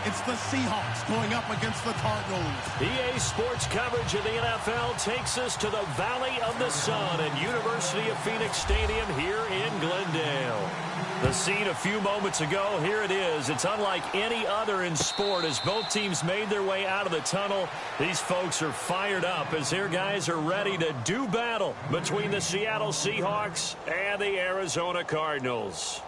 It's the Seahawks going up against the Cardinals. EA Sports coverage of the NFL takes us to the Valley of the Sun at University of Phoenix Stadium here in Glendale. The scene a few moments ago, here it is. It's unlike any other in sport as both teams made their way out of the tunnel. These folks are fired up as their guys are ready to do battle between the Seattle Seahawks and the Arizona Cardinals.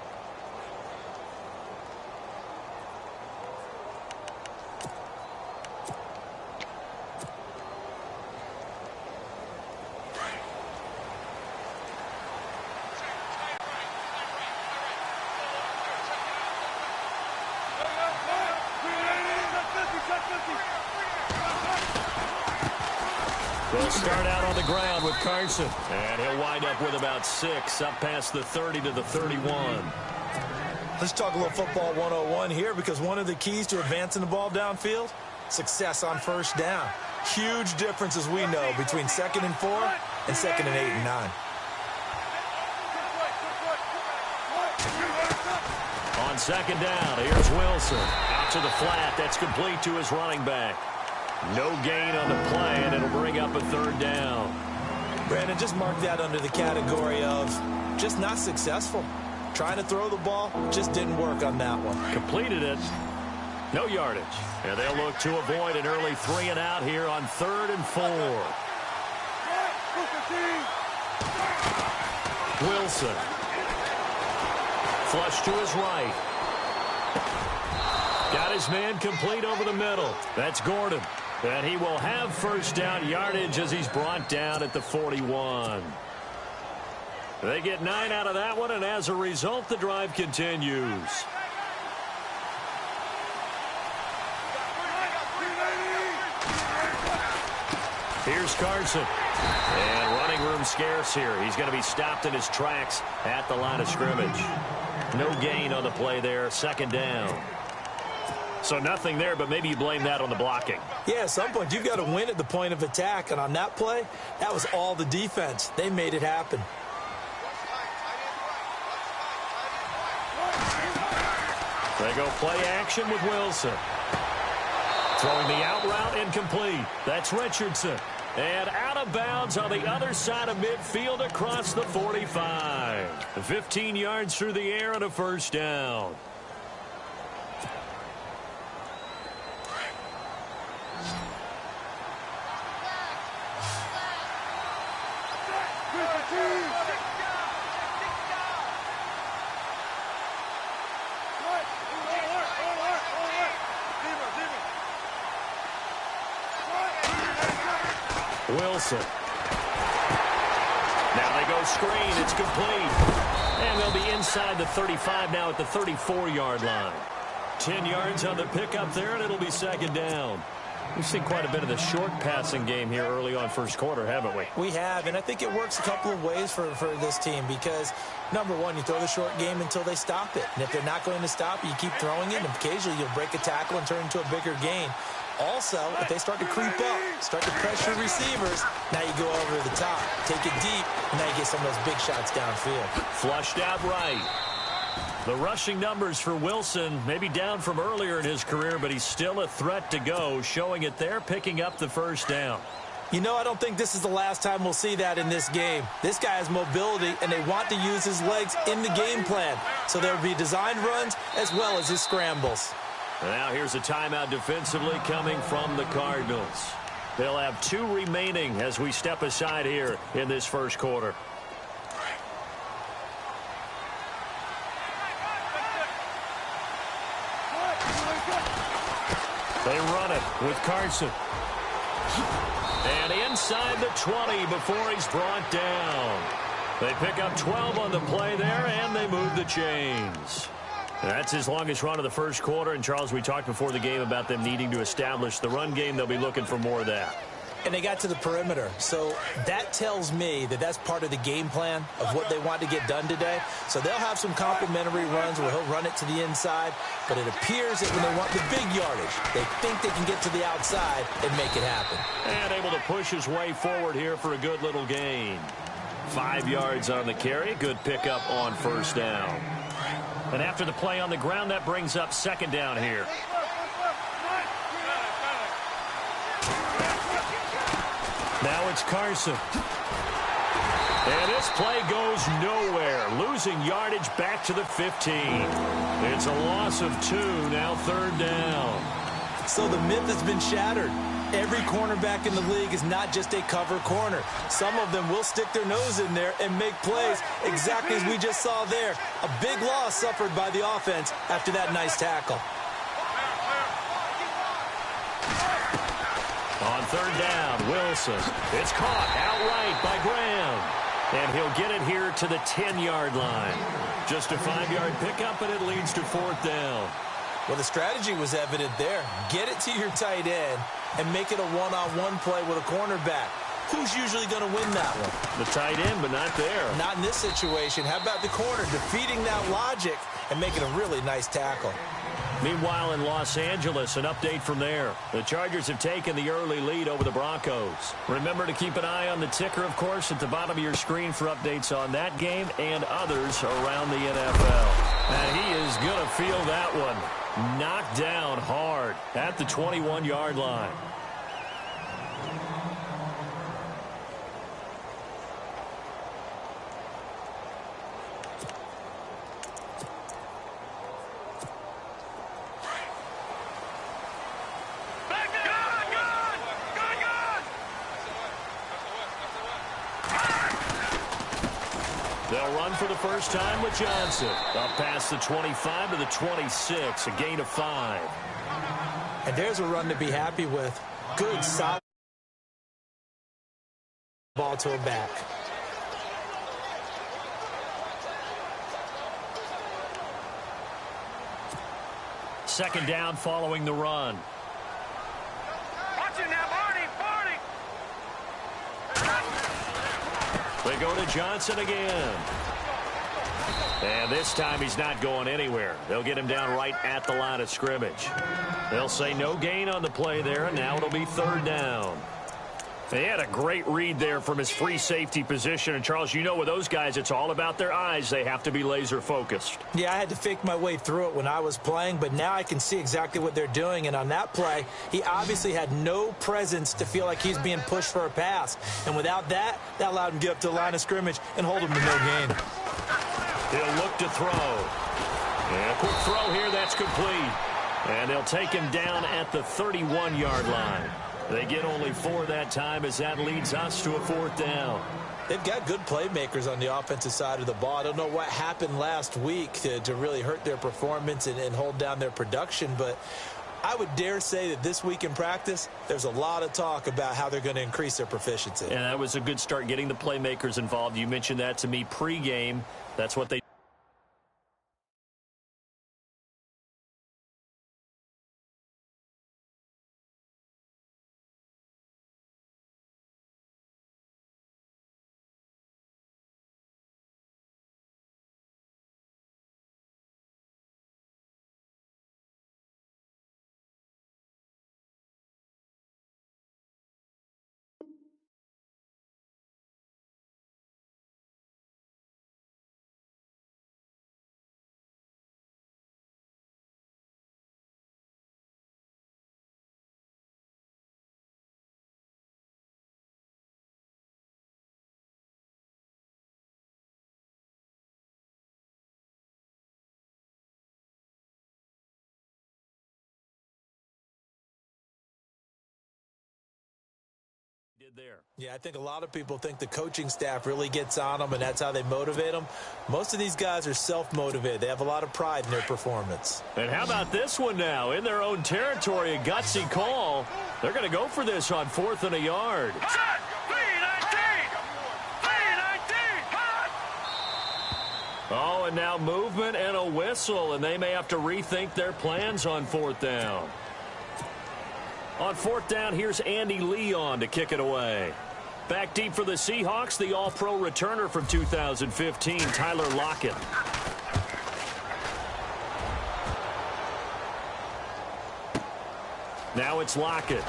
They'll start out on the ground with Carson. And he'll wind up with about 6, up past the 30 to the 31. Let's talk a little football 101 here, because one of the keys to advancing the ball downfield, success on first down. Huge difference, as we know, between 2nd and 4 and 2nd and 8 and 9. On 2nd down, here's Wilson. Out to the flat. That's complete to his running back. No gain on the play, and it'll bring up a 3rd down. Brandon, just mark that under the category of just not successful. Trying to throw the ball, just didn't work on that one. Completed it. No yardage. And they'll look to avoid an early 3 and out here on 3rd and 4. Wilson. Flush to his right. Got his man complete over the middle. That's Gordon. And he will have first down yardage as he's brought down at the 41. They get 9 out of that one, and as a result, the drive continues. Here's Carson. And running room scarce here. He's going to be stopped in his tracks at the line of scrimmage. No gain on the play there. 2nd down. So nothing there, but maybe you blame that on the blocking. Yeah, at some point, you've got to win at the point of attack. And on that play, that was all the defense. They made it happen. They go play action with Wilson. Throwing the out route incomplete. That's Richardson. And out of bounds on the other side of midfield across the 45. 15 yards through the air and a first down. Wilson. Now they go screen. It's complete. And they'll be inside the 35 now at the 34-yard line. 10 yards on the pickup there, and it'll be 2nd down. We've seen quite a bit of the short passing game here early on first quarter, haven't we? We have, and I think it works a couple of ways for this team because, number one, you throw the short game until they stop it. And if they're not going to stop it, you keep throwing it, and occasionally you'll break a tackle and turn into a bigger gain. Also, if they start to creep up, start to pressure receivers, now you go over the top, take it deep, and now you get some of those big shots downfield. Flushed out right. The rushing numbers for Wilson may be down from earlier in his career, but he's still a threat to go, showing it there, picking up the first down. You know, I don't think this is the last time we'll see that in this game. This guy has mobility, and they want to use his legs in the game plan. So there will be designed runs as well as his scrambles. Now here's a timeout defensively coming from the Cardinals. They'll have 2 remaining as we step aside here in this first quarter. They run it with Carson. And inside the 20 before he's brought down. They pick up 12 on the play there, and they move the chains. That's his longest run of the first quarter. And, Charles, we talked before the game about them needing to establish the run game. They'll be looking for more of that. And they got to the perimeter. So that tells me that that's part of the game plan of what they want to get done today. So they'll have some complimentary runs where he'll run it to the inside. But it appears that when they want the big yardage, they think they can get to the outside and make it happen. And able to push his way forward here for a good little gain. 5 yards on the carry. Good pickup on first down. And after the play on the ground, that brings up 2nd down here. Now it's Carson. And this play goes nowhere, losing yardage back to the 15. It's a loss of 2, now 3rd down. So the myth has been shattered. Every cornerback in the league is not just a cover corner. Some of them will stick their nose in there and make plays exactly as we just saw there. A big loss suffered by the offense after that nice tackle. On 3rd down, Wilson. It's caught outright by Graham. And he'll get it here to the 10-yard line. Just a 5-yard pickup, and it leads to 4th down. Well, the strategy was evident there. Get it to your tight end and make it a one-on-one play with a cornerback. Who's usually going to win that one? The tight end, but not there. Not in this situation. How about the corner defeating that logic and making a really nice tackle? Meanwhile, in Los Angeles, an update from there. The Chargers have taken the early lead over the Broncos. Remember to keep an eye on the ticker, of course, at the bottom of your screen for updates on that game and others around the NFL. And he is going to feel that one. Knocked down hard at the 21-yard line. They'll run for the first time with Johnson. Up past the 25 to the 26, a gain of 5. And there's a run to be happy with. Good, solid ball to a back. Second down following the run. Watch it now, Barney. They go to Johnson again. And this time he's not going anywhere. They'll get him down right at the line of scrimmage. They'll say no gain on the play there, and now it'll be 3rd down. They had a great read there from his free safety position. And, Charles, you know with those guys, it's all about their eyes. They have to be laser-focused. Yeah, I had to fake my way through it when I was playing, but now I can see exactly what they're doing. And on that play, he obviously had no presence to feel like he's being pushed for a pass. And without that, that allowed him to get up to the line of scrimmage and hold him to no gain. He'll look to throw. And a quick throw here, that's complete. And they'll take him down at the 31-yard line. They get only 4 that time as that leads us to a 4th down. They've got good playmakers on the offensive side of the ball. I don't know what happened last week to really hurt their performance and hold down their production, but I would dare say that this week in practice, there's a lot of talk about how they're going to increase their proficiency. And that was a good start getting the playmakers involved. You mentioned that to me pregame. That's what they did there. Yeah, I think a lot of people think the coaching staff really gets on them, and that's how they motivate them. Most of these guys are self-motivated. They have a lot of pride in their performance. And how about this one now? In their own territory, a gutsy call. They're going to go for this on 4th and a yard. Oh, and now movement and a whistle, and they may have to rethink their plans on 4th down. On 4th down, here's Andy Leon to kick it away. Back deep for the Seahawks, the all-pro returner from 2015, Tyler Lockett. Now it's Lockett.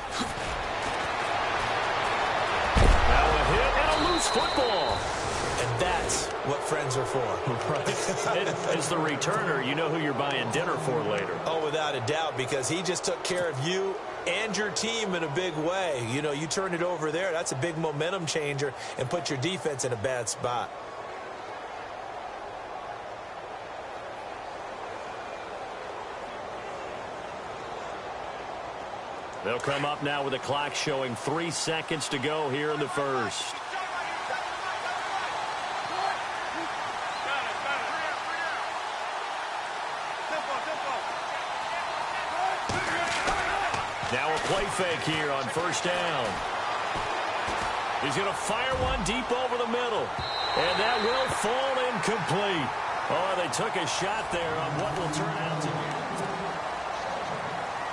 Now a hit and a loose football. And that's what friends are for. As the returner, you know who you're buying dinner for later. Oh, without a doubt, because he just took care of you and your team in a big way. You know, you turn it over there, that's a big momentum changer and put your defense in a bad spot. They'll come up now with a clock showing 3 seconds to go here in the first. Now a play fake here on first down. He's going to fire one deep over the middle. And that will fall incomplete. Oh, they took a shot there on what will turn out to be.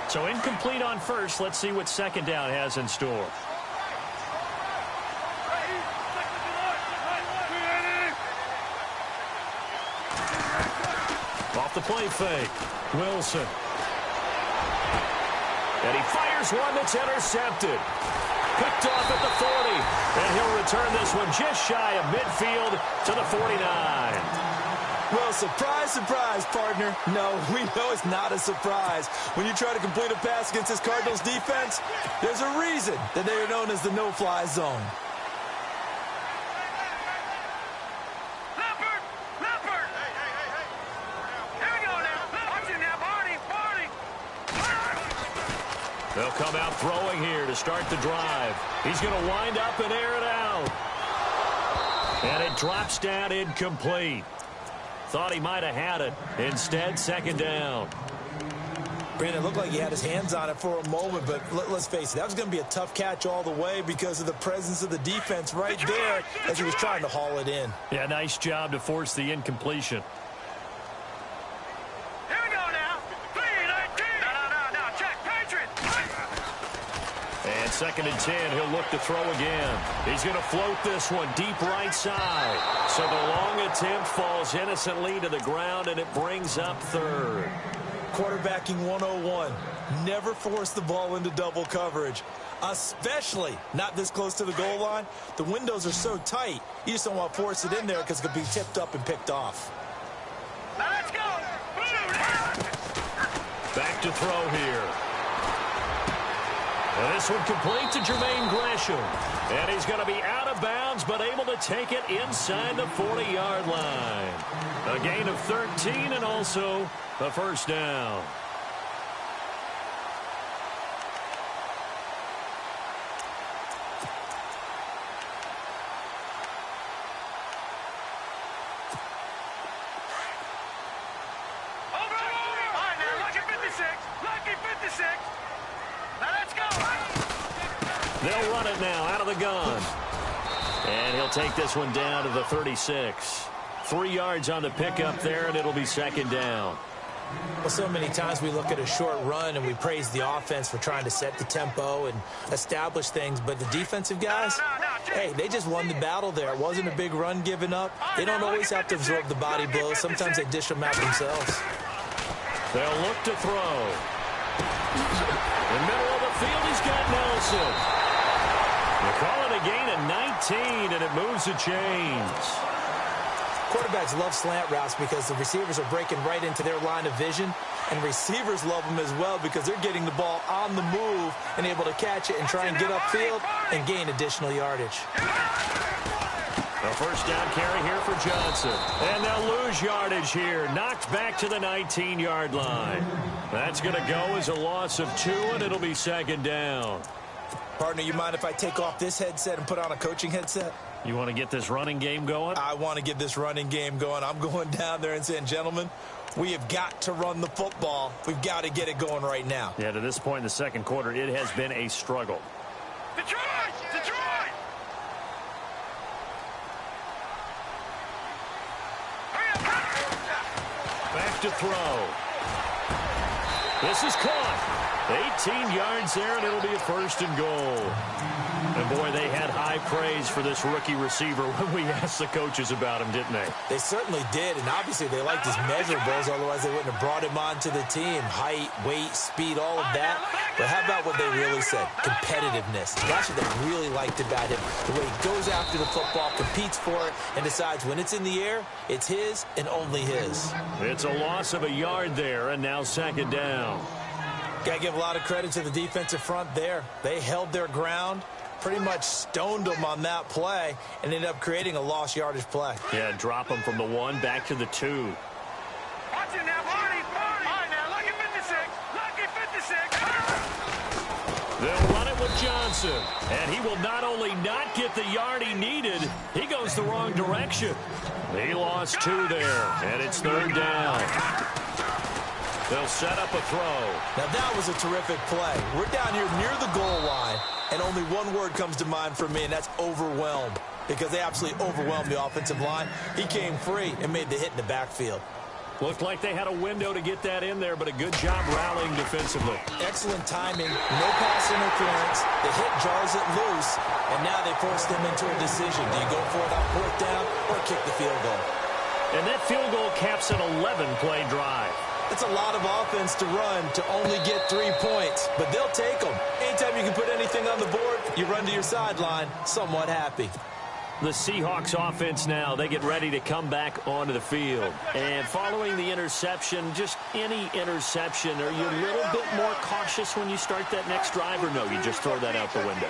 So incomplete on first. Let's see what second down has in store. Off the play fake. Wilson. And he fires one that's intercepted. Picked off at the 40. And he'll return this one just shy of midfield to the 49. Well, surprise, surprise, partner. No, we know it's not a surprise. When you try to complete a pass against this Cardinals defense, there's a reason that they are known as the no-fly zone. Leopard! Hey. Here we go now. Watch it now, Barney. They'll come out throwing here to start the drive. He's going to wind up and air it out. And it drops down incomplete. Thought he might have had it. Instead, second down. Brandon, it looked like he had his hands on it for a moment, but let's face it, that was going to be a tough catch all the way because of the presence of the defense right there as he was trying to haul it in. Yeah, nice job to force the incompletion. Here we go now. 3-19. No. Check. Patriot. And second and 10, he'll look to throw again. He's going to float this one deep right side. So the long attempt falls innocently to the ground, and it brings up third. Quarterbacking 101. Never force the ball into double coverage, especially not this close to the goal line. The windows are so tight, you just don't want to force it in there because it could be tipped up and picked off. Now let's go. Back to throw here. And this one complete to Jermaine Gresham. And he's going to be out of bounds, but able to take it inside the 40-yard line. A gain of 13 and also a first down. They'll run it now out of the gun. And he'll take this one down to the 36. 3 yards on the pickup there, and it'll be second down. Well, so many times we look at a short run and we praise the offense for trying to set the tempo and establish things, but the defensive guys, hey, they just won the battle there. It wasn't a big run given up. They don't always have to absorb the body blows. Sometimes they dish them out themselves. They'll look to throw. In the middle of the field, he's got Nelson. They call it a gain of 19, and it moves the chains. Quarterbacks love slant routes because the receivers are breaking right into their line of vision, and receivers love them as well because they're getting the ball on the move and able to catch it and try and get upfield and gain additional yardage. A first down carry here for Johnson. And they'll lose yardage here. Knocked back to the 19-yard line. That's going to go as a loss of 2, and it'll be second down. Partner, you mind if I take off this headset and put on a coaching headset? You want to get this running game going? I want to get this running game going. I'm going down there and saying, gentlemen, we have got to run the football. We've got to get it going right now. Yeah, to this point in the second quarter, it has been a struggle. Detroit! Back to throw. This is caught. 18 yards there, and it'll be a 1st and goal. And, boy, they had high praise for this rookie receiver when we asked the coaches about him, didn't they? They certainly did, and obviously they liked his measurables, otherwise they wouldn't have brought him onto the team. Height, weight, speed, all of that. But how about what they really said? Competitiveness. That's what they really liked about him. The way he goes after the football, competes for it, and decides when it's in the air, it's his and only his. It's a loss of a yard there, and now 2nd down. Got to give a lot of credit to the defensive front there. They held their ground, pretty much stoned them on that play, and ended up creating a lost yardage play. Yeah, drop them from the 1 back to the 2. Watch it now, Barney. All right, now, lucky 56. Lucky 56. They'll run it with Johnson. And he will not only not get the yard he needed, he goes the wrong direction. He lost 2 there, and it's 3rd down. They'll set up a throw. Now, that was a terrific play. We're down here near the goal line, and only one word comes to mind for me, and that's overwhelmed, because they absolutely overwhelmed the offensive line. He came free and made the hit in the backfield. Looked like they had a window to get that in there, but a good job rallying defensively. Excellent timing, no pass interference. The hit jars it loose, and now they force them into a decision. Do you go for it on 4th down or kick the field goal? And that field goal caps an 11-play drive. It's a lot of offense to run to only get 3 points, but they'll take them. Anytime you can put anything on the board, you run to your sideline somewhat happy. The Seahawks offense now, they get ready to come back onto the field. And following the interception, just any interception, are you a little bit more cautious when you start that next drive, or no, you just throw that out the window?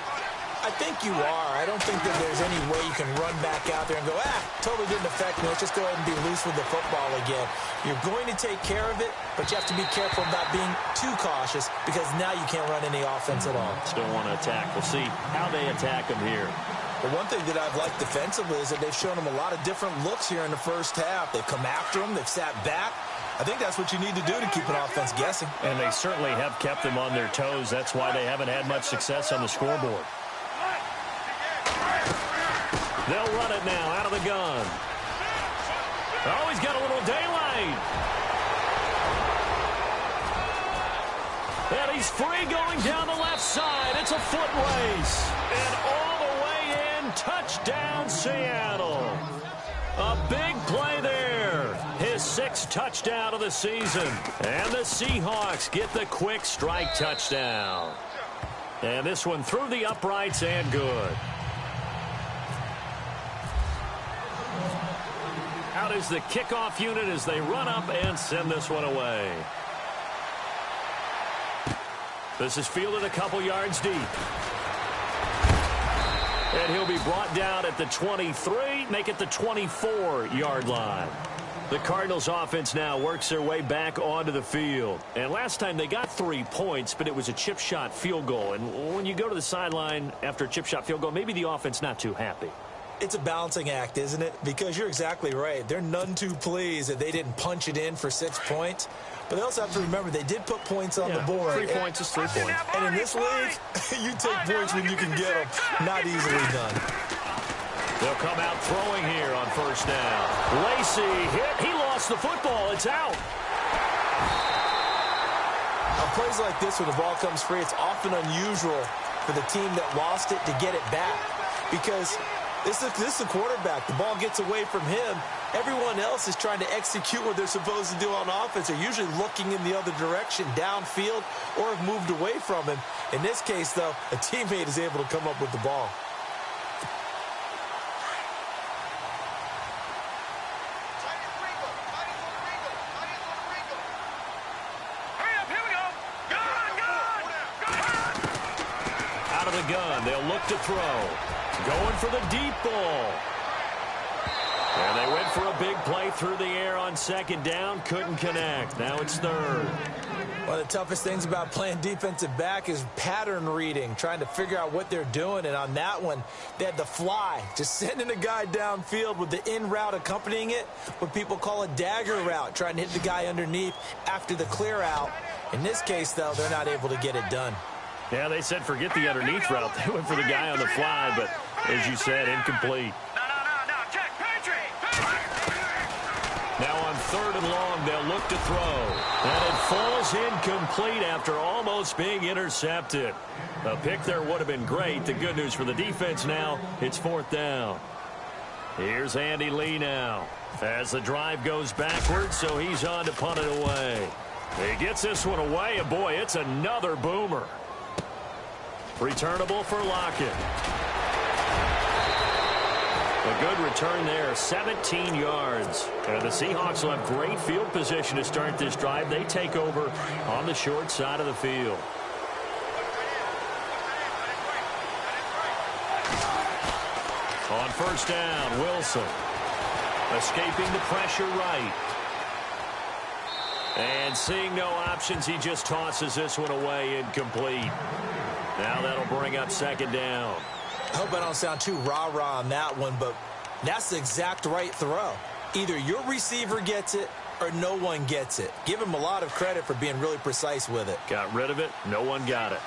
I think you are. I don't think that there's any way you can run back out there and go, totally didn't affect me. Let's just go ahead and be loose with the football again. You're going to take care of it, but you have to be careful about being too cautious because now you can't run any offense at all. Still want to attack. We'll see how they attack them here. But one thing that I've liked defensively is that they've shown them a lot of different looks here in the 1st half. They've come after them. They've sat back. I think that's what you need to do to keep an offense guessing. And they certainly have kept them on their toes. That's why they haven't had much success on the scoreboard. They'll run it now out of the gun. Oh, he's got a little daylight. And he's free going down the left side. It's a foot race. And all the way in, touchdown Seattle. A big play there. His 6th touchdown of the season. And the Seahawks get the quick strike touchdown. And this one through the uprights and good. Out is the kickoff unit as they run up and send this one away. This is fielded a couple yards deep. And he'll be brought down at the 23, make it the 24-yard line. The Cardinals offense now works their way back onto the field. And last time they got 3 points, but it was a chip shot field goal. And when you go to the sideline after a chip shot field goal, maybe the offense not too happy. It's a balancing act, isn't it? Because you're exactly right. They're none too pleased that they didn't punch it in for 6 points. But they also have to remember they did put points on the board. 3 points is 3 points. And in this league, you take points when you can get them. Not easily done. They'll come out throwing here on 1st down. Lacey hit. He lost the football. It's out. On plays like this where the ball comes free, it's often unusual for the team that lost it to get it back. Because this is the quarterback. The ball gets away from him. Everyone else is trying to execute what they're supposed to do on offense. They're usually looking in the other direction, downfield, or have moved away from him. In this case, though, a teammate is able to come up with the ball. Out of the gun, they'll look to throw. Going for the deep ball. And they went for a big play through the air on 2nd down. Couldn't connect. Now it's 3rd. One of the toughest things about playing defensive back is pattern reading, trying to figure out what they're doing. And on that one, they had the fly, just sending a guy downfield with the in route accompanying it, what people call a dagger route, trying to hit the guy underneath after the clear out. In this case, though, they're not able to get it done. Yeah, they said forget the underneath route. They went for the guy on the fly, but as you said, incomplete. No, check, Patrick. Now on 3rd and long. They'll look to throw. And it falls incomplete after almost being intercepted. A pick there would have been great. The good news for the defense now, it's 4th down. Here's Andy Lee now as the drive goes backwards, so he's on to punt it away. He gets this one away, and boy, it's another boomer. Returnable for Lockett. A good return there, 17 yards. And the Seahawks will have great field position to start this drive. They take over on the short side of the field. On 1st down, Wilson. Escaping the pressure right. And seeing no options, he just tosses this one away incomplete. Now that'll bring up 2nd down. I hope I don't sound too rah-rah on that one, but that's the exact right throw. Either your receiver gets it or no one gets it. Give him a lot of credit for being really precise with it. Got rid of it. No one got it.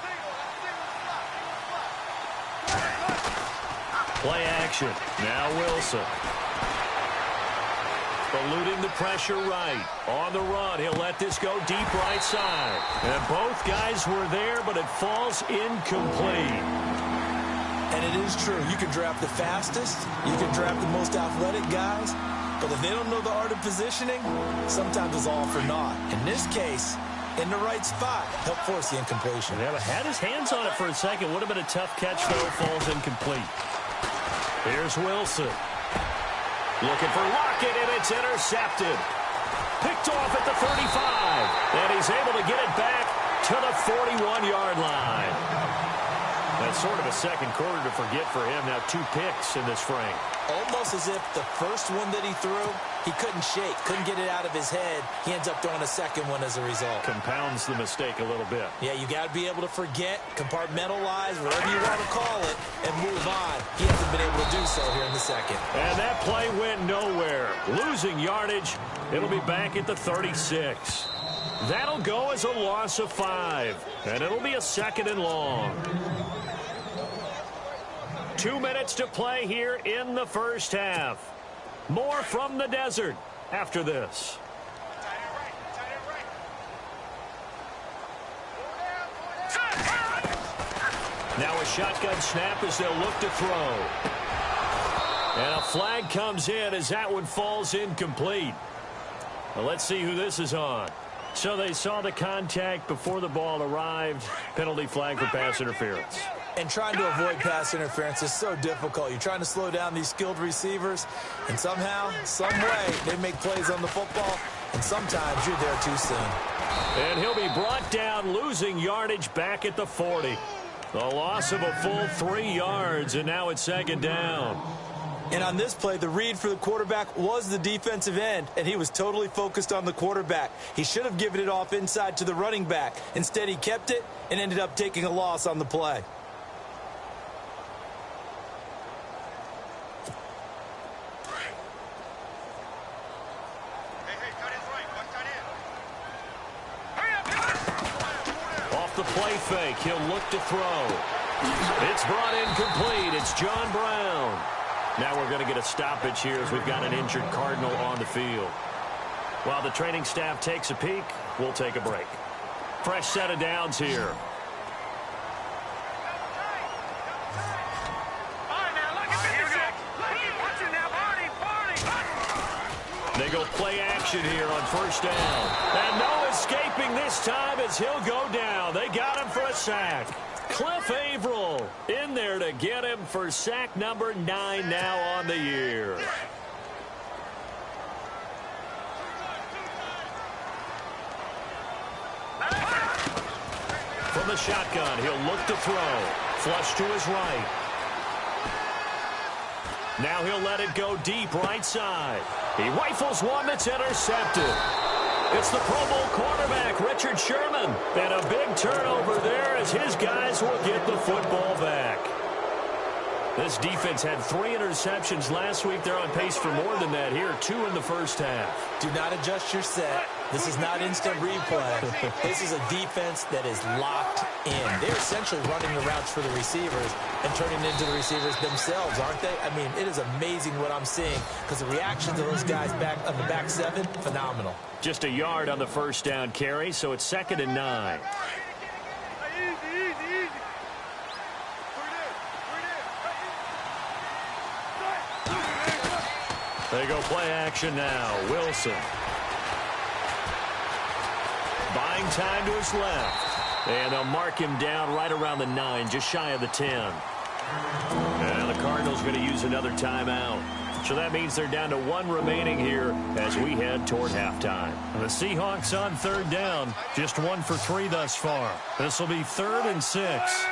Play action. Now Wilson. Eluding the pressure right. On the run, he'll let this go deep right side. And both guys were there, but it falls incomplete. And it is true. You can draft the fastest. You can draft the most athletic guys. But if they don't know the art of positioning, sometimes it's all for naught. In this case, in the right spot, help force the incompletion. Yeah, but had his hands on it for a second. Would have been a tough catch, though. Falls incomplete. Here's Wilson. Looking for Lockett, and it's intercepted. Picked off at the 35. And he's able to get it back to the 41-yard line. That's sort of a second quarter to forget for him. Now 2 picks in this frame. Almost as if the first one that he threw, he couldn't shake, couldn't get it out of his head. He ends up throwing a second one as a result. Compounds the mistake a little bit. Yeah, you got to be able to forget, compartmentalize, whatever you want to call it, and move on. He hasn't been able to do so here in the second. And that play went nowhere. Losing yardage. It'll be back at the 36. That'll go as a loss of 5. And it'll be a 2nd and long. 2 minutes to play here in the first half. More from the desert after this. Now a shotgun snap as they'll look to throw. And a flag comes in as that one falls incomplete. Well, let's see who this is on. So they saw the contact before the ball arrived. Penalty flag for pass interference. And trying to avoid pass interference is so difficult. You're trying to slow down these skilled receivers, and somehow, some way, they make plays on the football, and sometimes you're there too soon. And he'll be brought down, losing yardage back at the 40. The loss of a full 3 yards, and now it's 2nd down. And on this play, the read for the quarterback was the defensive end, and he was totally focused on the quarterback. He should have given it off inside to the running back. Instead, he kept it and ended up taking a loss on the play. Off the play fake, he'll look to throw. It's brought in complete. It's John Brown. Now we're going to get a stoppage here as we've got an injured Cardinal on the field. While the training staff takes a peek, we'll take a break. Fresh set of downs here. They go play action here on 1st down. And no escaping this time as he'll go down. They got him for a sack. Cliff Averill in there to get him for sack number 9 now on the year. From the shotgun, he'll look to throw. Flush to his right. Now he'll let it go deep right side. He rifles one that's intercepted. It's the Pro Bowl quarterback, Richard Sherman. And a big turnover there as his guys will get the football back. This defense had 3 interceptions last week. They're on pace for more than that here, 2 in the first half. Do not adjust your set This is not instant replay. This is a defense that is locked in. They're essentially running the routes for the receivers and turning into the receivers themselves, aren't they? I mean, it is amazing what I'm seeing because the reactions of those guys back on the back seven, phenomenal. Just a yard on the first down carry, so it's 2nd and 9. They go play action now. Wilson. Buying time to his left. And they'll mark him down right around the 9, just shy of the 10. And the Cardinals going to use another timeout. So that means they're down to 1 remaining here as we head toward halftime. The Seahawks on 3rd down, just 1 for 3 thus far. This will be 3rd and 6.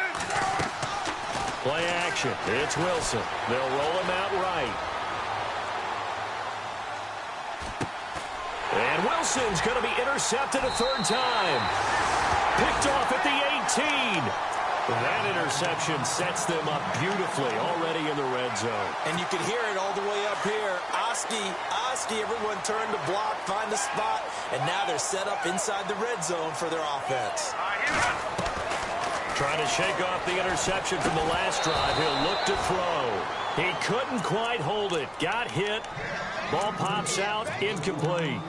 Play action. It's Wilson. They'll roll him out right. And Wilson's going to be intercepted a 3rd time. Picked off at the 18. That interception sets them up beautifully already in the red zone. And you can hear it all the way up here. Oski, everyone turned to block, find the spot, and now they're set up inside the red zone for their offense. Trying to shake off the interception from the last drive. He'll look to throw. He couldn't quite hold it. Got hit. Ball pops out. Incomplete.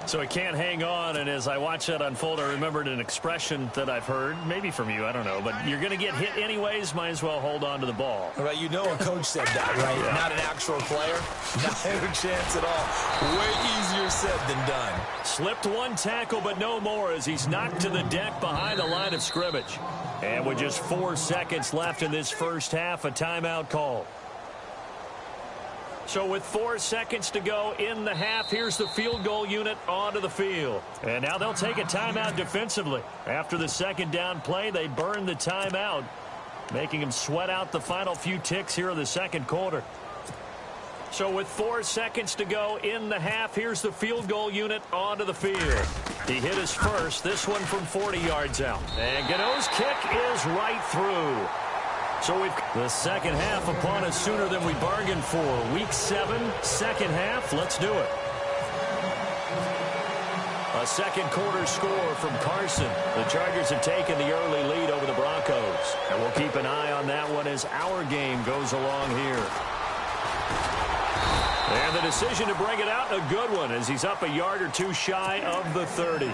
So he can't hang on, and as I watch that unfold, I remembered an expression that I've heard, maybe from you, I don't know, but you're going to get hit anyways, might as well hold on to the ball. Right, you know a coach said that, right? Yeah. Not an actual player. Not a chance at all. Way easier said than done. Slipped 1 tackle, but no more as he's knocked to the deck behind the line of scrimmage. And with just 4 seconds left in this first half, a timeout call. So with 4 seconds to go in the half, here's the field goal unit onto the field. And now they'll take a timeout defensively. After the 2nd down play, they burn the timeout, making them sweat out the final few ticks here in the 2nd quarter. So with 4 seconds to go in the half, here's the field goal unit onto the field. He hit his first, this one from 40 yards out. And Gano's kick is right through. So we've the 2nd half upon us sooner than we bargained for. Week 7, 2nd half. Let's do it. A 2nd quarter score from Carson. The Chargers have taken the early lead over the Broncos. And we'll keep an eye on that one as our game goes along here. And the decision to bring it out, a good one, as he's up a yard or 2 shy of the 30.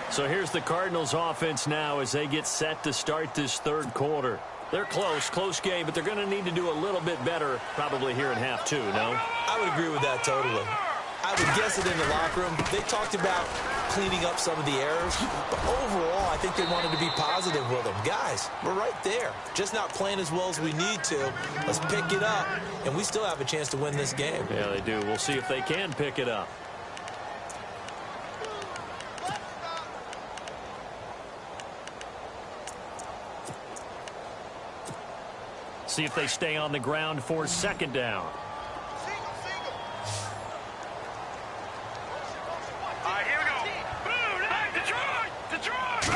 So here's the Cardinals offense now as they get set to start this 3rd quarter. They're close game, but they're going to need to do a little bit better probably here in half 2, no? I would agree with that totally. I would guess it in the locker room. They talked about cleaning up some of the errors, but overall, I think they wanted to be positive with them. Guys, we're right there. Just not playing as well as we need to. Let's pick it up, and we still have a chance to win this game. Yeah, they do. We'll see if they can pick it up. See if they stay on the ground for 2nd down. Here we go. Detroit!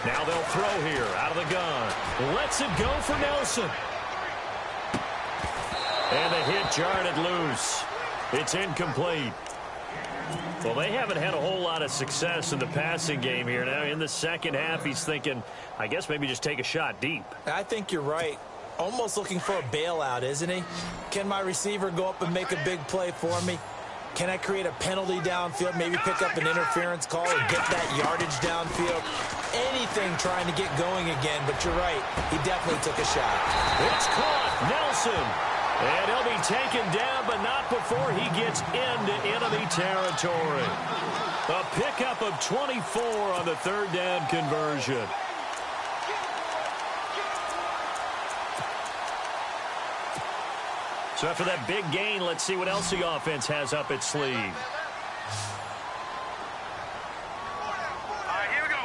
Now they'll throw here out of the gun. Lets it go for Nelson. And the hit jarred it loose. It's incomplete. Well, they haven't had a whole lot of success in the passing game here. Now, in the 2nd half, he's thinking, I guess maybe just take a shot deep. I think you're right. Almost looking for a bailout, isn't he? Can my receiver go up and make a big play for me? Can I create a penalty downfield, maybe pick up an interference call or get that yardage downfield? Anything trying to get going again, but you're right. He definitely took a shot. It's caught. Nelson. And he'll be taken down, but not before he gets into enemy territory. A pickup of 24 on the 3rd down conversion. So after that big gain, let's see what else the offense has up its sleeve. Here we go.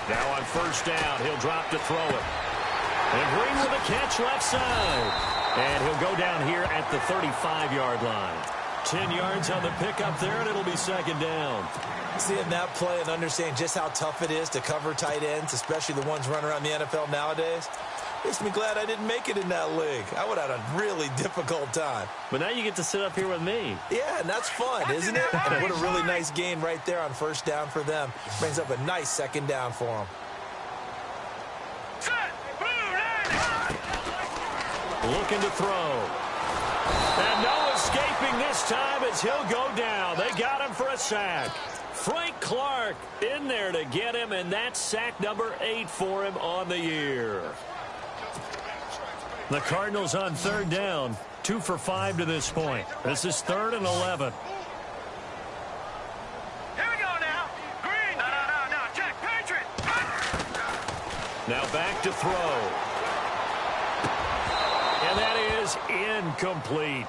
Now on 1st down, he'll drop to throw it. And Green with a catch left side. And he'll go down here at the 35-yard line. 10 yards on the pickup there, and it'll be 2nd down. Seeing that play and understanding just how tough it is to cover tight ends, especially the ones running around the NFL nowadays, Makes me glad I didn't make it in that league. I would have had a really difficult time. But now you get to sit up here with me. Yeah, and that's fun, isn't it? And what a really nice gain right there on first down for them. Brings up a nice second down for them. Looking to throw. And no escaping this time as he'll go down. They got him for a sack. Frank Clark in there to get him, and that's sack number 8 for him on the year. The Cardinals on third down, 2 for 5 to this point. This is 3rd and 11. Here we go now. Green. No. Check. Patriot. Now back to throw. And that is incomplete.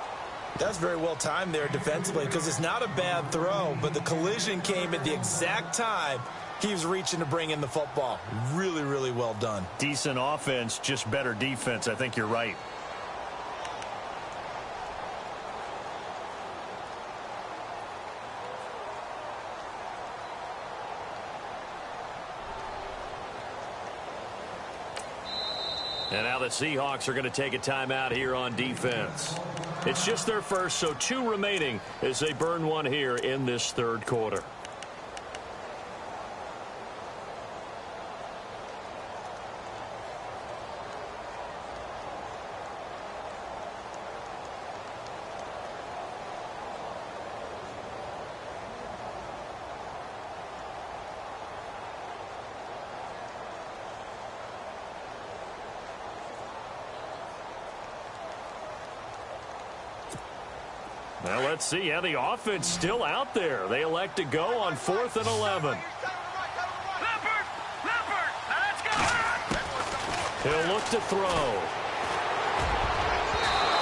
That's very well timed there defensively because it's not a bad throw, but the collision came at the exact time he was reaching to bring in the football. Really, really well done. Decent offense, just better defense. I think you're right. And now the Seahawks are going to take a timeout here on defense. It's just their first, so 2 remaining as they burn one here in this third quarter. Well, let's see how the offense still out there. They elect to go on 4th and 11. Leopard. Now let's go. He'll look to throw.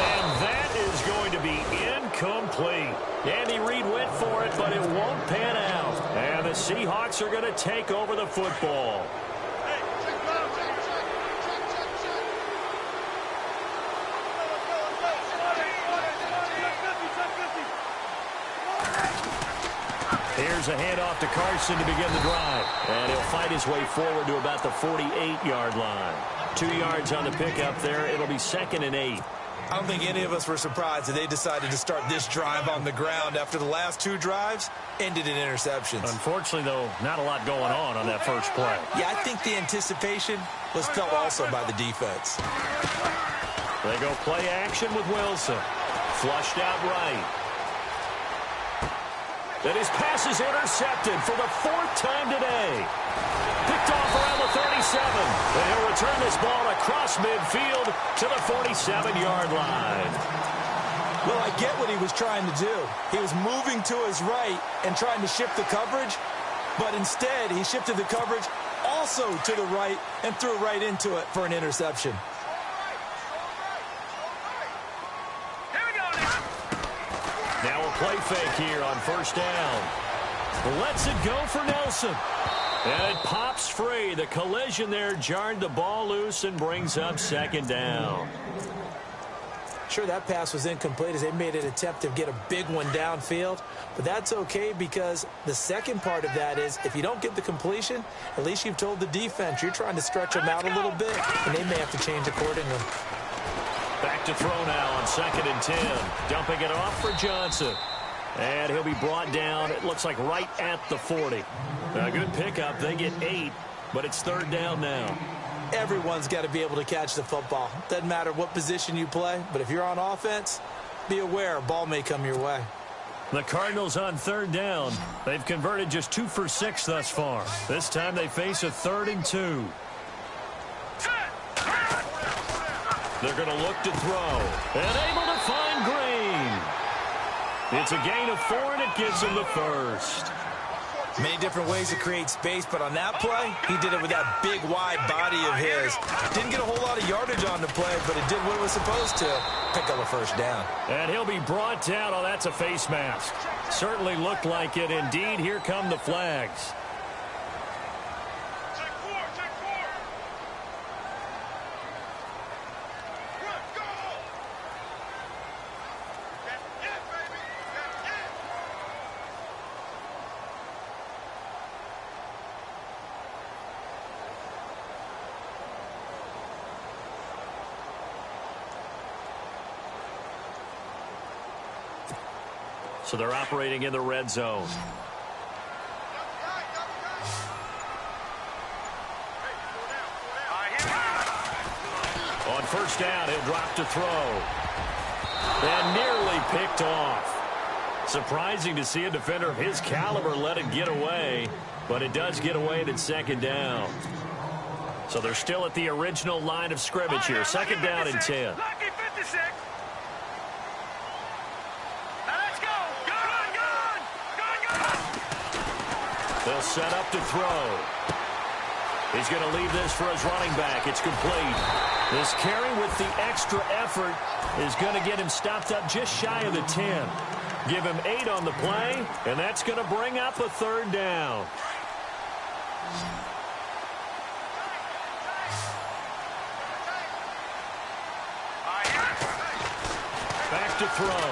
And that is going to be incomplete. Andy Reid went for it, but it won't pan out. And the Seahawks are going to take over the football. Here's a handoff to Carson to begin the drive. And he'll fight his way forward to about the 48-yard line. 2 yards on the pickup there. It'll be 2nd and 8. I don't think any of us were surprised that they decided to start this drive on the ground after the last 2 drives ended in interceptions. Unfortunately, though, not a lot going on that first play. Yeah, I think the anticipation was felt also by the defense. They go play action with Wilson. Flushed out right. And his pass is intercepted for the 4th time today. Picked off around the 37. And he'll return this ball across midfield to the 47-yard line. Well, I get what he was trying to do. He was moving to his right and trying to shift the coverage, but instead he shifted the coverage also to the right and threw right into it for an interception. Now a play fake here on first down. Lets it go for Nelson. And it pops free. The collision there jarred the ball loose and brings up 2nd down. Sure, that pass was incomplete as they made an attempt to get a big one downfield. But that's okay because the second part of that is if you don't get the completion, at least you've told the defense you're trying to stretch them out a little bit, and they may have to change accordingly. Back to throw now on 2nd and 10. Dumping it off for Johnson. And he'll be brought down, it looks like right at the 40. A good pickup. They get 8, but it's 3rd down now. Everyone's got to be able to catch the football. Doesn't matter what position you play, but if you're on offense, be aware a ball may come your way. The Cardinals on 3rd down. They've converted just 2 for 6 thus far. This time they face a 3rd and 2. They're going to look to throw. And able to find Green. It's a gain of 4, and it gives him the first. Many different ways to create space, but on that play, he did it with that big, wide body of his. Didn't get a whole lot of yardage on the play, but it did what it was supposed to. Pick up a first down. And he'll be brought down. Oh, that's a face mask. Certainly looked like it. Indeed, here come the flags. So they're operating in the red zone. On first down, he'll drop to throw. And nearly picked off. Surprising to see a defender of his caliber let it get away, but it does get away at second down. So they're still at the original line of scrimmage here. Second down and 10. Lucky 56. Now let's go. Good. They'll set up to throw. He's going to leave this for his running back. It's complete. This carry with the extra effort is going to get him stopped up just shy of the 10. Give him 8 on the play, and that's going to bring up a third down. Back to throw.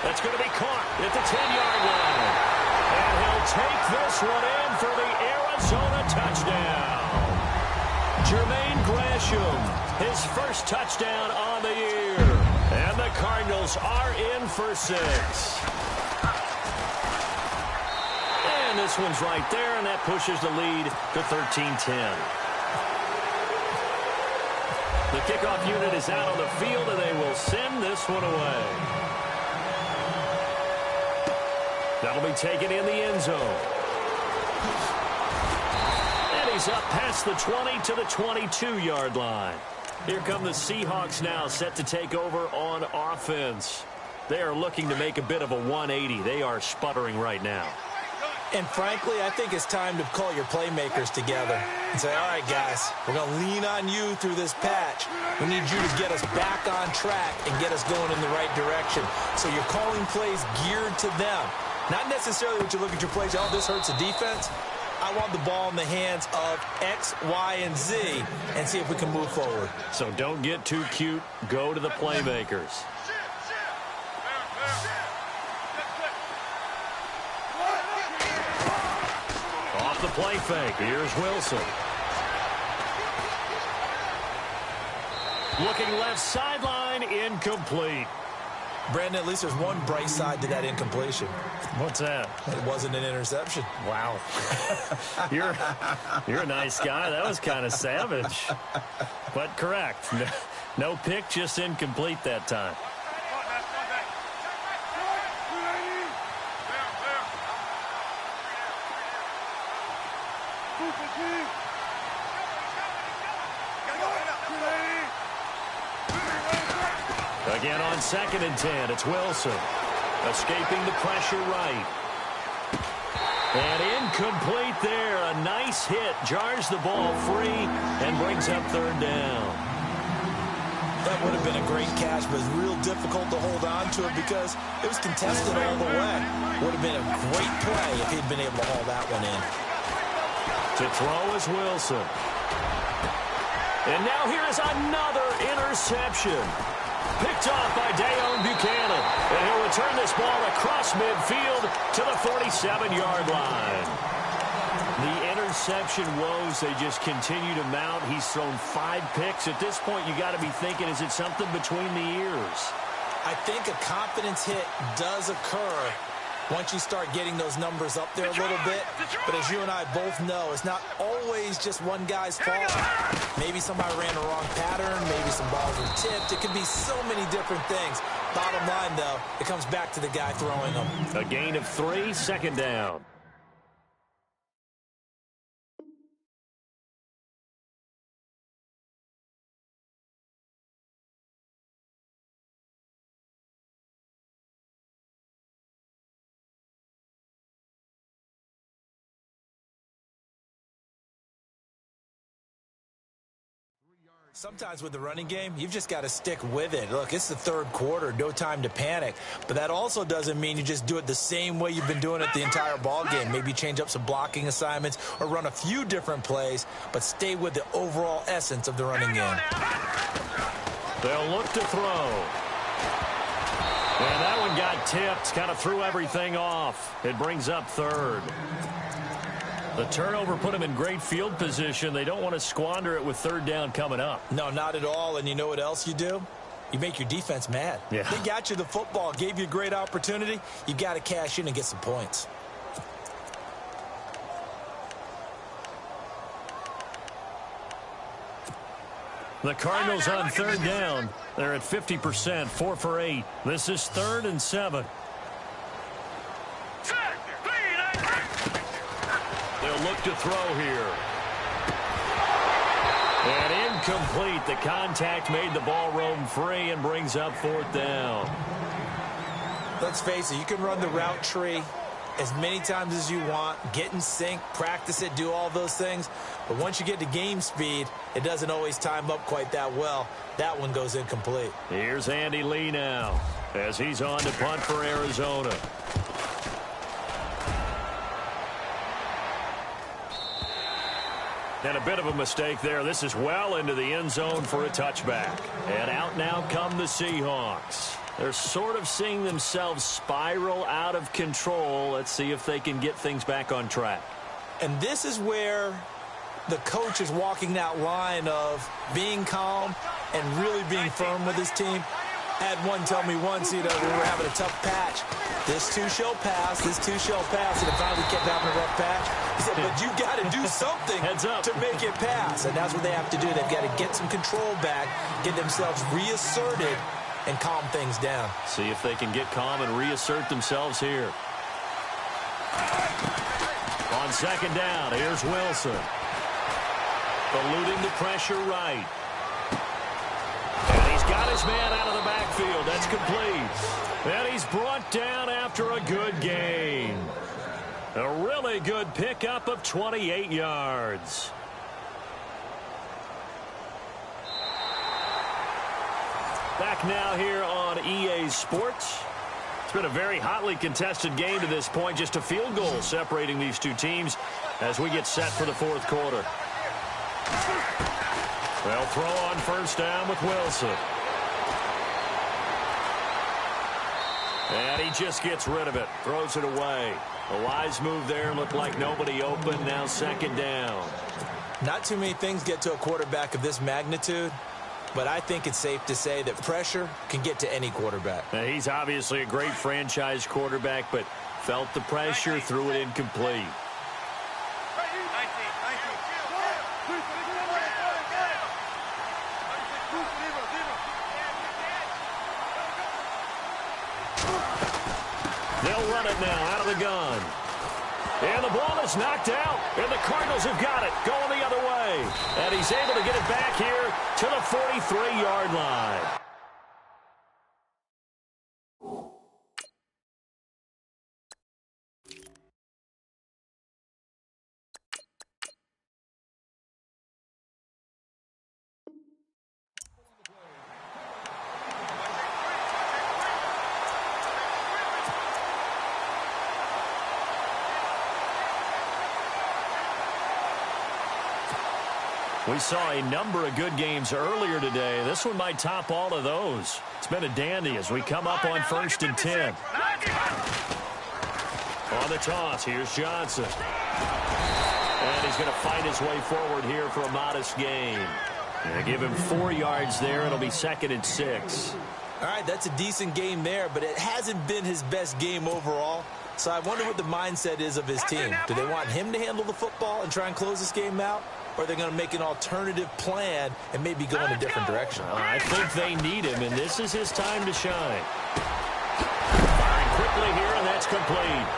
That's going to be caught at the 10-yard line. And he'll take this one in for the Arizona touchdown. Jermaine Gresham, his first touchdown on the year. And the Cardinals are in for 6. And this one's right there, and that pushes the lead to 13-10. The kickoff unit is out on the field, and they will send this one away. That'll be taken in the end zone. And he's up past the 20 to the 22-yard line. Here come the Seahawks now, set to take over on offense. They are looking to make a bit of a 180. They are sputtering right now. And frankly, I think it's time to call your playmakers together and say, all right, guys, we're going to lean on you through this patch. We need you to get us back on track and get us going in the right direction. So you're calling plays geared to them. Not necessarily when you look at your plays, oh, this hurts the defense. I want the ball in the hands of X, Y, and Z and see if we can move forward. So don't get too cute. Go to the playmakers. Off the play fake. Here's Wilson. Looking left sideline, incomplete. Brandon, at least there's one bright side to that incompletion. What's that? It wasn't an interception. Wow. You're a nice guy. That was kind of savage. But correct. No pick, just incomplete that time. Again on 2nd and 10, it's Wilson. Escaping the pressure right. And incomplete there. A nice hit. Jars the ball free and brings up 3rd down. That would have been a great catch, but it's real difficult to hold on to it because it was contested all the way. Would have been a great play if he'd been able to haul that one in. To throw is Wilson. And now here is another interception. Picked off by Dayon Buchanan. And he'll return this ball across midfield to the 47-yard line. The interception woes, they just continue to mount. He's thrown 5 picks. At this point, you got to be thinking, is it something between the ears? I think a confidence hit does occur once you start getting those numbers up there a little bit. But as you and I both know, it's not always just one guy's fault. Maybe somebody ran the wrong pattern. Maybe some balls were tipped. It could be so many different things. Bottom line, though, it comes back to the guy throwing them. A gain of 3, 2nd down. Sometimes with the running game, you've just got to stick with it. Look, it's the 3rd quarter, no time to panic. But that also doesn't mean you just do it the same way you've been doing it the entire ball game. Maybe change up some blocking assignments or run a few different plays, but stay with the overall essence of the running game. They'll look to throw. And that one got tipped, kind of threw everything off. It brings up 3rd. The turnover put them in great field position. They don't want to squander it with 3rd down coming up. No, not at all. And you know what else you do? you make your defense mad. Yeah. They got you the football, gave you a great opportunity. You got to cash in and get some points. The Cardinals on third down. They're at 50%, 4 for 8. This is 3rd and 7. They'll look to throw here. And incomplete. The contact made the ball roam free and brings up 4th down. Let's face it, you can run the route tree as many times as you want, get in sync, practice it, do all those things. But once you get to game speed, it doesn't always time up quite that well. That one goes incomplete. Here's Andy Lee now as he's on to punt for Arizona. And a bit of a mistake there. This is well into the end zone for a touchback. And out now come the Seahawks. They're sort of seeing themselves spiral out of control. Let's see if they can get things back on track. And this is where the coach is walking that line of being calm and really being firm with his team. I had one tell me once, we were having a tough patch. This too shall pass, this too shall pass. And it finally kept having a rough patch. He said, but you got to do something to make it pass. And that's what they have to do. They've got to get some control back, get themselves reasserted, and calm things down. See if they can get calm and reassert themselves here. On second down, here's Wilson. Eluding the pressure right. And he's got his man out of the backfield. That's complete. And he's brought down after a good gain. A really good pickup of 28 yards. Back now here on EA Sports. It's been a very hotly contested game to this point. Just a field goal separating these two teams as we get set for the 4th quarter. They'll throw on first down with Wilson. And he just gets rid of it. Throws it away. A wise move there. Looked like nobody open. Now second down. Not too many things get to a quarterback of this magnitude. But I think it's safe to say that pressure can get to any quarterback. Now, he's obviously a great franchise quarterback, but felt the pressure, threw it incomplete. They'll run it now out of the gun. And the ball is knocked out, and the Cardinals have got it, going the other way. And he's able to get it back here to the 43-yard line. We saw a number of good games earlier today. This one might top all of those. It's been a dandy as we come up on 1st and 10. On the toss, here's Johnson. And he's going to fight his way forward here for a modest gain. Give him 4 yards there. It'll be 2nd and 6. All right, that's a decent game there, but it hasn't been his best game overall. So I wonder what the mindset is of his team. Do they want him to handle the football and try and close this game out? Or are they going to make an alternative plan and maybe go in a different direction? I think they need him, and this is his time to shine. Firing quickly here, and that's complete.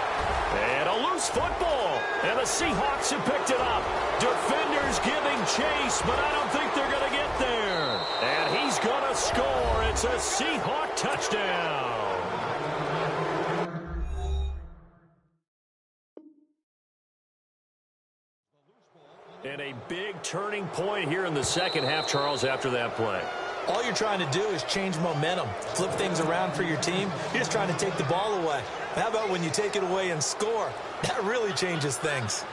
And a loose football. And the Seahawks have picked it up. Defenders giving chase, but I don't think they're going to get there. And he's going to score. It's a Seahawk touchdown. And a big turning point here in the second half, Charles, after that play. All you're trying to do is change momentum, flip things around for your team. You're just trying to take the ball away. How about when you take it away and score? That really changes things.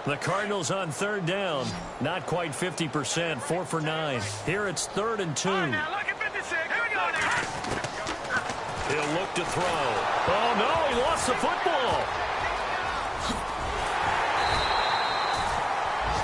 The Cardinals on third down. Not quite 50%, 4 for 9. Here it's 3rd and 2. He'll look to throw. Oh, no, he lost the football.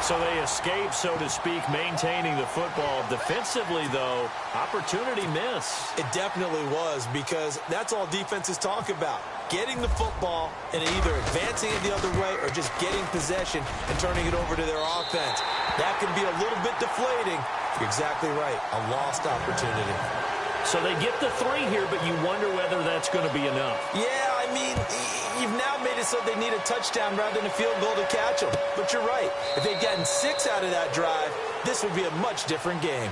So they escape, so to speak, maintaining the football. Defensively, though, opportunity miss. It definitely was, because that's all defenses talk about. Getting the football and either advancing it the other way or just getting possession and turning it over to their offense. That can be a little bit deflating. You're exactly right. A lost opportunity. So they get the 3 here, but you wonder whether that's going to be enough. Yeah, I mean, you've now made it so they need a touchdown rather than a field goal to catch them. But you're right. If they'd gotten 6 out of that drive, this would be a much different game.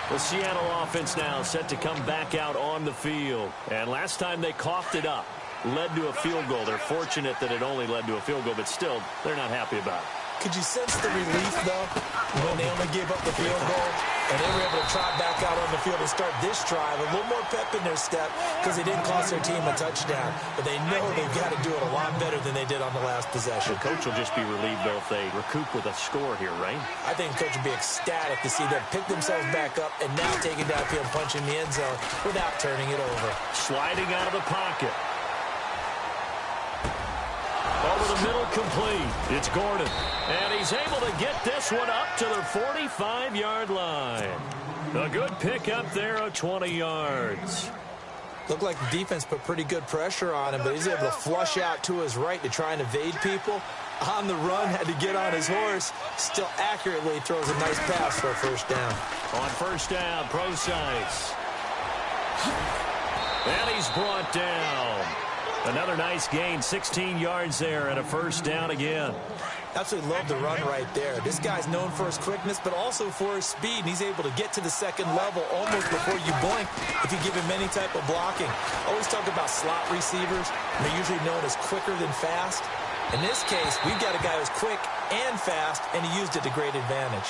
The Seattle offense now set to come back out on the field. And last time they coughed it up, led to a field goal. They're fortunate that it only led to a field goal, but still, they're not happy about it. Could you sense the relief, though, when they only gave up the field goal and they were able to trot back out on the field and start this drive, a little more pep in their step because they didn't cost their team a touchdown. But they know they've got to do it a lot better than they did on the last possession. The coach will just be relieved, though, if they recoup with a score here, right? I think the coach would be ecstatic to see them pick themselves back up and now take it downfield, punching the end zone without turning it over. Sliding out of the pocket. Over the middle, complete. It's Gordon. And he's able to get this one up to the 45-yard line. A good pick up there of 20 yards. Looked like the defense put pretty good pressure on him, but he's able to flush out to his right to try and evade people. On the run, had to get on his horse. Still accurately throws a nice pass for a first down. On first down, Procise. And he's brought down. Another nice gain, 16 yards there, and a first down again. Absolutely love the run right there. This guy's known for his quickness, but also for his speed. And he's able to get to the second level almost before you blink if you give him any type of blocking. Always talk about slot receivers. They're usually known as quicker than fast. In this case, we've got a guy who's quick and fast, and he used it to great advantage.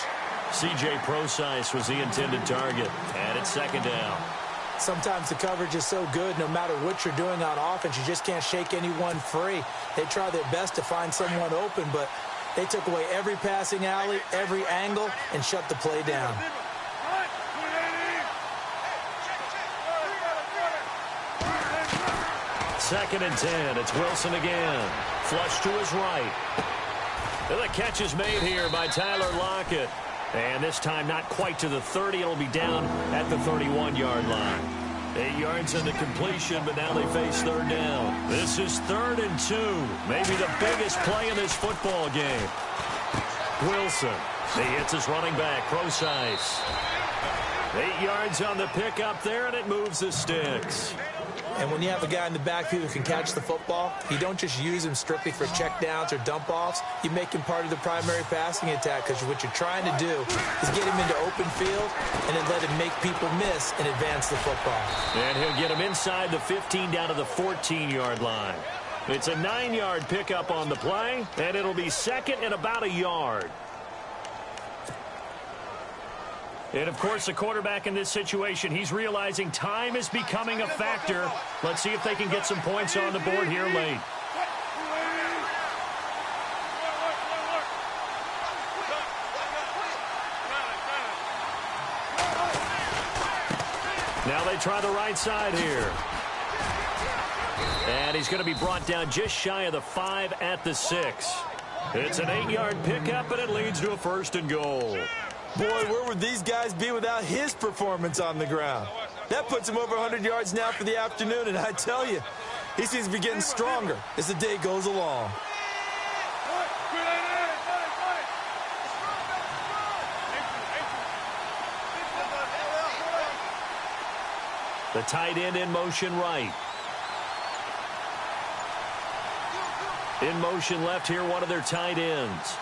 C.J. Procise was the intended target, and it's second down. Sometimes the coverage is so good, no matter what you're doing on offense, you just can't shake anyone free. They try their best to find someone open, but they took away every passing alley, every angle, and shut the play down. Second and 10. It's Wilson again. Flush to his right. And the catch is made here by Tyler Lockett. And this time not quite to the 30. It'll be down at the 31-yard line. 8 yards on the completion, but now they face third down. This is 3rd and 2. Maybe the biggest play in this football game. Wilson. He hits his running back, Procise. 8 yards on the pickup there, and it moves the sticks. And when you have a guy in the backfield who can catch the football, you don't just use him strictly for checkdowns or dump-offs. You make him part of the primary passing attack, because what you're trying to do is get him into open field and then let him make people miss and advance the football. And he'll get him inside the 15 down to the 14-yard line. It's a 9-yard pickup on the play, and it'll be second and about a yard. And, of course, the quarterback in this situation, he's realizing time is becoming a factor. Let's see if they can get some points on the board here late. Now they try the right side here. And he's going to be brought down just shy of the 5 at the 6. It's an 8-yard pickup, and it leads to a 1st and goal. Boy, where would these guys be without his performance on the ground? That puts him over 100 yards now for the afternoon, and I tell you, he seems to be getting stronger as the day goes along. The tight end in motion right. In motion left here, one of their tight ends.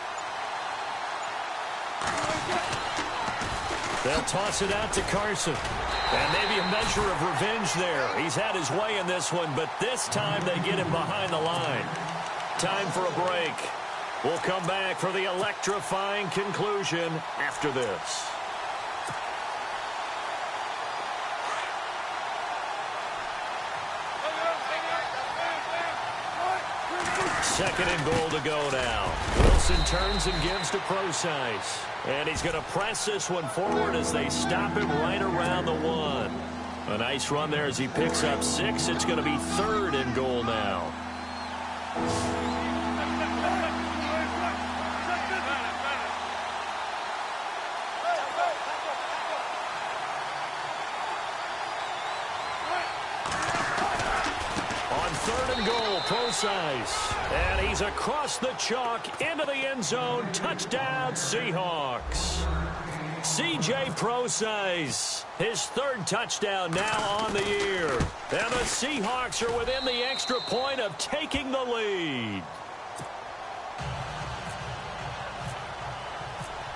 They'll toss it out to Carson. And maybe a measure of revenge there. He's had his way in this one, but this time they get him behind the line. Time for a break. We'll come back for the electrifying conclusion after this. Second and goal to go now. Wilson turns and gives to Procise. And he's going to press this one forward as they stop him right around the 1. A nice run there as he picks up 6. It's going to be 3rd and goal now. and goal, Procise. And he's across the chalk into the end zone. Touchdown, Seahawks. C.J. Procise, his third touchdown now on the year. And the Seahawks are within the extra point of taking the lead.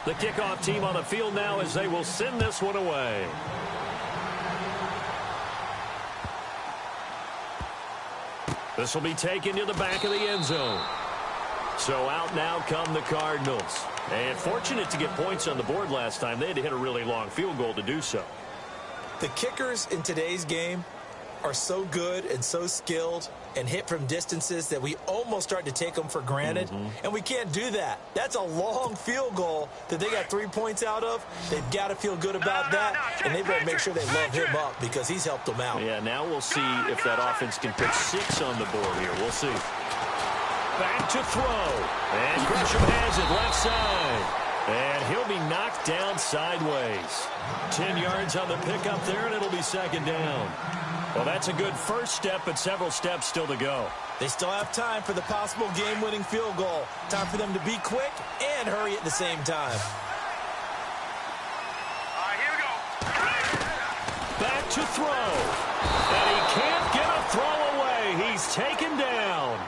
The kickoff team on the field now as they will send this one away. This will be taken to the back of the end zone. So out now come the Cardinals. And fortunate to get points on the board last time. They had to hit a really long field goal to do so. The kickers in today's game are so good and so skilled and hit from distances that we almost start to take them for granted. And we can't do that. That's a long field goal that they got 3 points out of. They've got to feel good about that. And they better make sure they love him up because he's helped them out. Yeah, now we'll see if that offense can put 6 on the board here. We'll see. Back to throw. And Gresham has it left side. And he'll be knocked down sideways. 10 yards on the pickup there, and it'll be second down. Well, that's a good first step, but several steps still to go. They still have time for the possible game-winning field goal. Time for them to be quick and hurry at the same time. All right, here we go. Back to throw. And he can't get a throw away. He's taken down.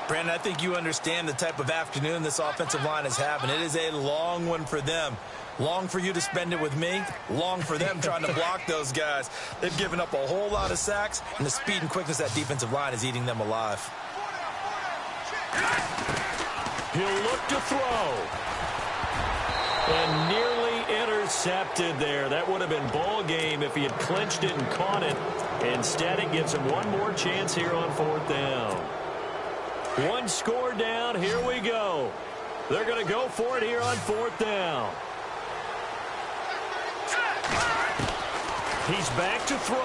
Brandon, I think you understand the type of afternoon this offensive line is having. It is a long one for them. Long for you to spend it with me. Long for them trying to block those guys. They've given up a whole lot of sacks, and the speed and quickness of that defensive line is eating them alive. He'll look to throw. And nearly intercepted there. That would have been ball game if he had clinched it and caught it. Instead, it gives him one more chance here on fourth down. One score down. Here we go. They're going to go for it here on fourth down. He's back to throw.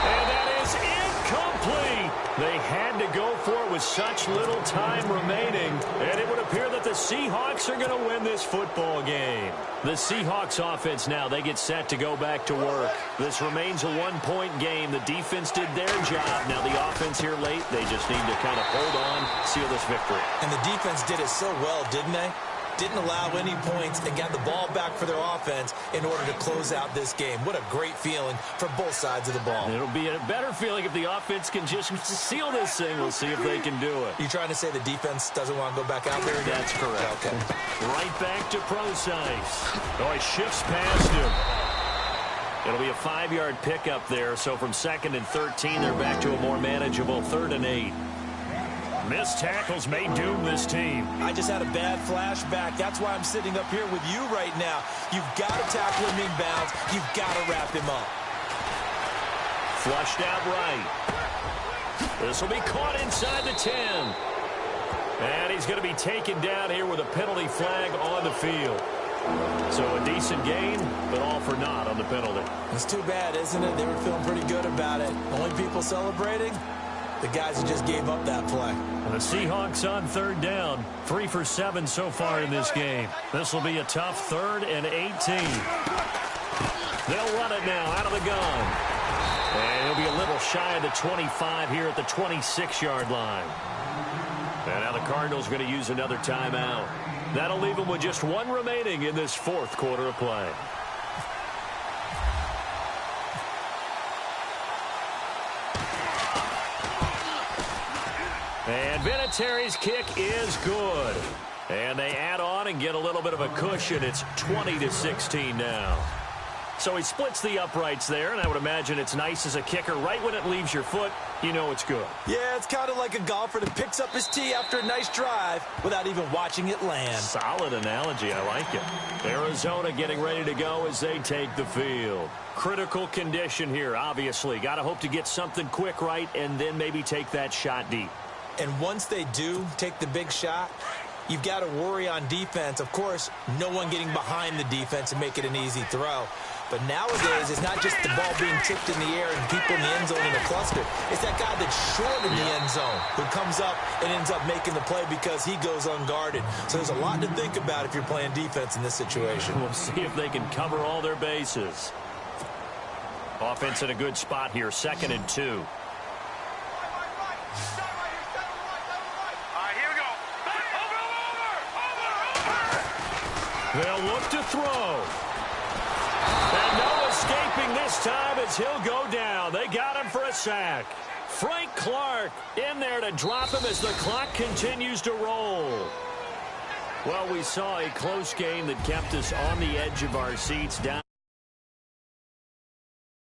And that is incomplete. They had to go for it with such little time remaining. And it would appear that the Seahawks are going to win this football game. The Seahawks offense now, they get set to go back to work. This remains a one-point game. The defense did their job. Now the offense here late, they just need to kind of hold on, seal this victory. And the defense did it so well, didn't they? Didn't allow any points and got the ball back for their offense in order to close out this game. What a great feeling for both sides of the ball. It'll be a better feeling if the offense can just seal this thing. We'll see if they can do it. You trying to say the defense doesn't want to go back out there again? That's correct. Okay. Right back to Procise. Oh, he shifts past him. It'll be a 5-yard pickup there. So from 2nd and 13, they're back to a more manageable 3rd and 8. Missed tackles may doom this team. I just had a bad flashback. That's why I'm sitting up here with you right now. You've got to tackle him inbounds. You've got to wrap him up. Flushed out right. This will be caught inside the 10. And he's going to be taken down here with a penalty flag on the field. So a decent gain, but all for naught on the penalty. It's too bad, isn't it? They were feeling pretty good about it. Only people celebrating? The guys who just gave up that play. And the Seahawks on 3rd down. 3 for 7 so far in this game. This will be a tough 3rd and 18. They'll run it now out of the gun. And he'll be a little shy of the 25 here at the 26-yard line. And now the Cardinals are going to use another timeout. That'll leave them with just one remaining in this 4th quarter of play. And Vinatieri's kick is good. And they add on and get a little bit of a cushion. It's 20-16 now. So he splits the uprights there, and I would imagine it's nice as a kicker. Right when it leaves your foot, you know it's good. Yeah, it's kind of like a golfer that picks up his tee after a nice drive without even watching it land. Solid analogy. I like it. Arizona getting ready to go as they take the field. Critical condition here, obviously. Got to hope to get something quick right and then maybe take that shot deep. And once they do take the big shot, you've got to worry on defense. Of course, no one getting behind the defense and make it an easy throw. But nowadays, it's not just the ball being tipped in the air and people in the end zone in a cluster. It's that guy that's short in the end zone who comes up and ends up making the play because he goes unguarded. So there's a lot to think about if you're playing defense in this situation. We'll see if they can cover all their bases. Offense in a good spot here, 2nd and 2. All right, here we go. Over. They'll look to throw. And no escaping this time as he'll go down. They got him for a sack. Frank Clark in there to drop him as the clock continues to roll. Well, we saw a close game that kept us on the edge of our seats down.